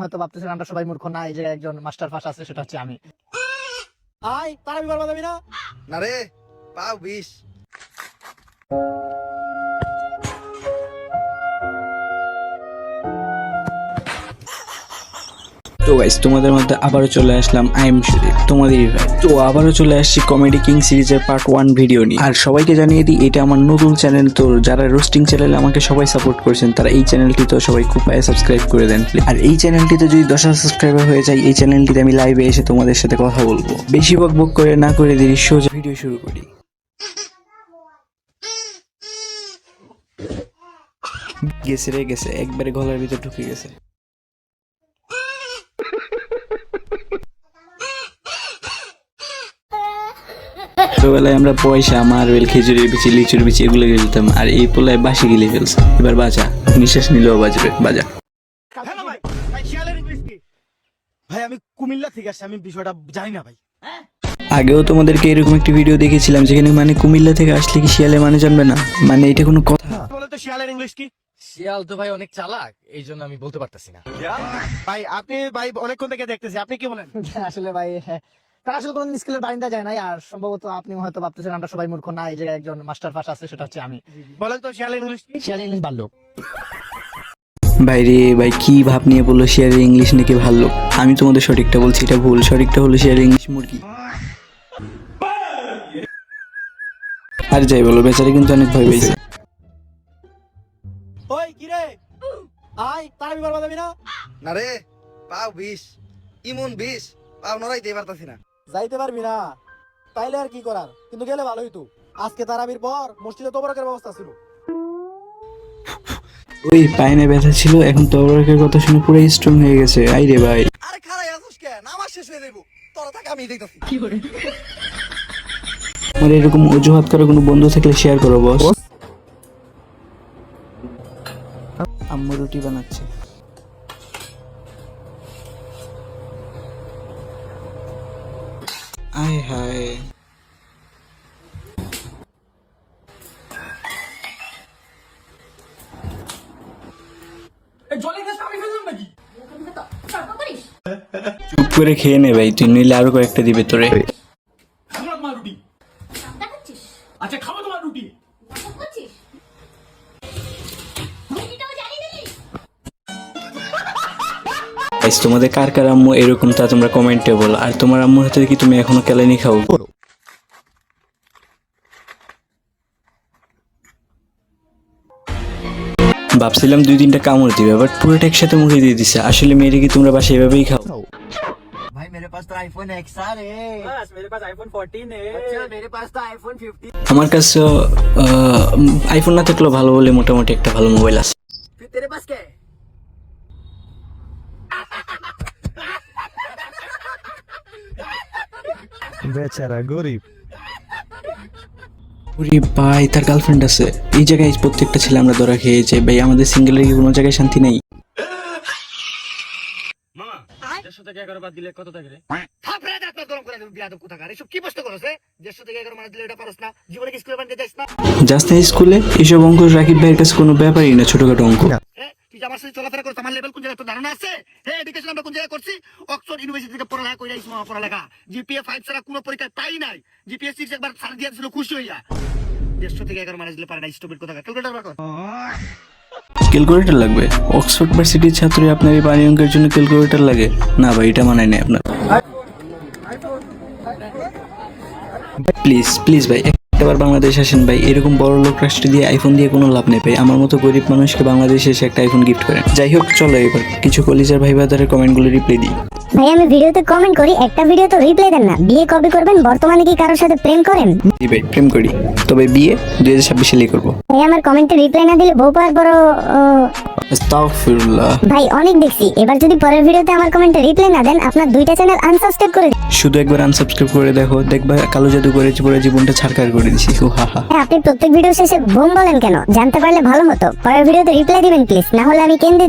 হয়তো ভাবতেছেন আমরা সবাই মূর্খ না, এই জায়গায় একজন মাস্টার পাস আছে, সেটা হচ্ছে আমি। আয় তারা বিবার বাজাবি না? না রে, পাও 20। তো গাইস, তোমাদের মধ্যে আবারও চলে আসলাম আই এম সুদীপ, তোমাদেরই ভাই। তো আবারও চলে আসছি কমেডি কিং সিরিজের পার্ট 1 ভিডিও নিয়ে। আর সবাইকে জানিয়ে দিই, এটা আমার নতুন চ্যানেল। তো যারা রোস্টিং চ্যানেলে আমাকে সবাই সাপোর্ট করেছেন, তারা এই চ্যানেলটি তো সবাই খুব সাবস্ক্রাইব করে দেন। আর এই চ্যানেলটিতে যদি 10,000 সাবস্ক্রাইবার হয়ে যায়, এই চ্যানেলটিতে আমি লাইভে এসে তোমাদের সাথে কথা বলবো। বেশি বকবক করে না করে দেরি, সোজা ভিডিও শুরু করি। গেছে একবারে গলার ভিতর ঢুকে গেছে। ছোটবেলায় আমরা পয়সা, মার্বেল, খেজুরের বিচি, লিচুর বিচি এগুলো খেলতাম, আর এই পোলায় বাসি গিলে ফেলছে। এবার বাজা, নিঃশ্বাস নিলেও বাজবে, বাজা। হ্যালো ভাই, ভাই শিয়ালের ইংলিশ কি? ভাই আমি কুমিল্লা থেকে আসছি, আমি বিষয়টা জানি না ভাই। আগেও তোমাদেরকে এরকম একটি ভিডিও দেখেছিলাম, যেখানে মানে কুমিল্লা থেকে আসলে কি শিয়ালে মানে জানবে না, মানে এটা কোনো কথা? বলে তো শিয়ালের ইংলিশ কি? শিয়াল তো ভাই অনেক চালাক, এই জন্য আমি বলতে পারতেছি না। ভাই আপনি ভাই অনেকক্ষণ থেকে দেখতেছি, আপনি কি বলেন? আসলে ভাই তারা আসলে কোন স্কুলের বারিন্দা যায় নাই, আর সম্ভবত আপনি হয়তো ভাবতেছেন আমরা সবাই মূর্খ না, এই জায়গায় একজন মাস্টার পাস আছে, সেটা হচ্ছে আমি। বলেন তো শিয়ালের ইংলিশ কি? শিয়ালের ইংলিশ ভালো। ভাই রে ভাই, কি ভাব নিয়ে বললো শিয়ালের ইংলিশ নাকি ভালো? আমি তোমাদের সঠিকটা বলছি, এটা ভুল। সঠিকটা হলো শিয়ালের ইংলিশ মুরগি। আর যাই বলো, বেচারা কিন্তু অনেক ভয় পেয়েছে। ওই কি রে, আয় তারা বিবার বাজাবি না? না রে, পাও 20। ইমন 20, পাও নড়াইতে পারতাছি না। যাইতে পারবি না? তাইলে আর কি করার, কিন্তু গেলে ভালো হইতো। আজকে তারাবির পর মসজিদে তোবরকের ব্যবস্থা ছিল। ওই পায়নে ব্যথা ছিল, এখন তবরকের কথা শুনে পুরো স্ট্রং হয়ে গেছে। আই রে ভাই, আরে খারাই আছিস কে? নামাজ শেষ হয়ে যাবো, তোরা থাক, আমি দেখতাছি। আমার এরকম অজুহাত করা কোনো বন্ধু থাকলে শেয়ার করো বস। আম্মু রুটি বানাচ্ছে। আয় হায়, চুপ করে খেয়ে নে ভাই, তুই নিলে আরো কয়েকটা দিবে তোরে। আচ্ছা খাবো তোমার রুটি। গাইস, তোমাদের কার কার আম্মু এরকম তা তোমরা কমেন্টে বলো। আর তোমার আম্মুর হাতে কি তুমি এখনো কেলানি খাও? ভাবছিলাম 2-3টা কামড় দিবে, বাট পুরোটা একসাথে মুখে দিয়ে দিছে। আসলে মেয়েরে কি তোমরা বাসায় এভাবেই খাও? भाई मेरे पास तो आईफोन XR है। बस मेरे पास आईफोन 14 है। अच्छा मेरे पास तो आईफोन 15। আমার কাছে আইফোন না থাকলেও ভালো, বলে মোটামুটি একটা ভালো মোবাইল আছে। फिर तेरे पास क्या है? বেচারা গরিব। ওরে ভাই, তার গার্লফ্রেন্ড আছে। এই জায়গায় প্রত্যেকটা ছেলে আমরা ধরা খেয়েছে ভাই, আমাদের সিঙ্গেলের কি কোনো জায়গায় শান্তি নেই? থাপড়া দাঁত না গরম করে দেব, বিয়াদব কোথাকার। এসব কি প্রশ্ন করছ? 150 থেকে 11 মানে দিলে এটা পারছ না? জীবনে কি স্কুলে বানিয়ে যাস না? জাস্ট স্কুলে এসব অঙ্ক রাকিব ভাইয়ের কাছে কোনো ব্যাপারই না, ছোটখাটো অঙ্ক। তুই যে আমার সাথে চলাফেরা করছ, আমার লেভেল কোন জায়গায় তোর ধারণা আছে? এডুকেশন আমরা কোন জায়গায় করছি? অক্সফোর্ড ইউনিভার্সিটি থেকে পড়ালেখা কইরা ইসমা পড়ালেখা। জিপিএ 5 ছাড়া কোনো পরীক্ষায় পাই নাই। জিপিএ 6 একবার ছাড় দিয়েছিল খুশি হইয়া। 150 থেকে 11 মানে দিলে পারে না, স্টুপিড কোথাকার। ক্যালকুলেটর বার কর। ক্যালকুলেটর লাগবে? অক্সফোর্ড ভার্সিটির ছাত্রী আপনার এই পানি অঙ্কের জন্য ক্যালকুলেটর লাগে? না ভাই, এটা মানায় নাই আপনার। প্লিজ প্লিজ ভাই, একবার বাংলাদেশ আসেন ভাই। এরকম বড় লোক রাষ্ট্র দিয়ে আইফোন দিয়ে কোনো লাভ নেই ভাই। আমার মতো গরিব মানুষকে বাংলাদেশে এসে একটা আইফোন গিফট করেন। যাই হোক, চলো এবার কিছু কলিজার ভাই বাজারের কমেন্টগুলো রিপ্লাই দিই। ভাই আমি ভিডিওতে কমেন্ট করি, একটা ভিডিও তো রিপ্লাই দেন না। বিয়ে কবে করবেন? বর্তমানে কি কারোর সাথে প্রেম করেন? জি ভাই, প্রেম করি, তবে বিয়ে 2026 সালেই করবো। ভাই আমার কমেন্টে রিপ্লাই না দিলে বউ পাওয়ার বড় আস্তাগফিরুল্লাহ। ভাই অনেক দেখছি। এবার যদি পরের ভিডিওতে আমার কমেন্টে রিপ্লাই না দেন, আপনার 2টা চ্যানেল আনসাবস্ক্রাইব করে দিন। শুধু একবার আনসাবস্ক্রাইব করে দেখো, দেখবা কালো জাদু করে পুরো জীবনটা ছাড়কার করে দিছি। হা হা। হ্যাঁ, আপনি প্রত্যেক ভিডিও শেষে বোম বলেন কেন? জানতে পারলে ভালো হতো। পরের ভিডিওতে রিপ্লাই দিবেন প্লিজ, না হলে আমি কেন দিয়ে দিব।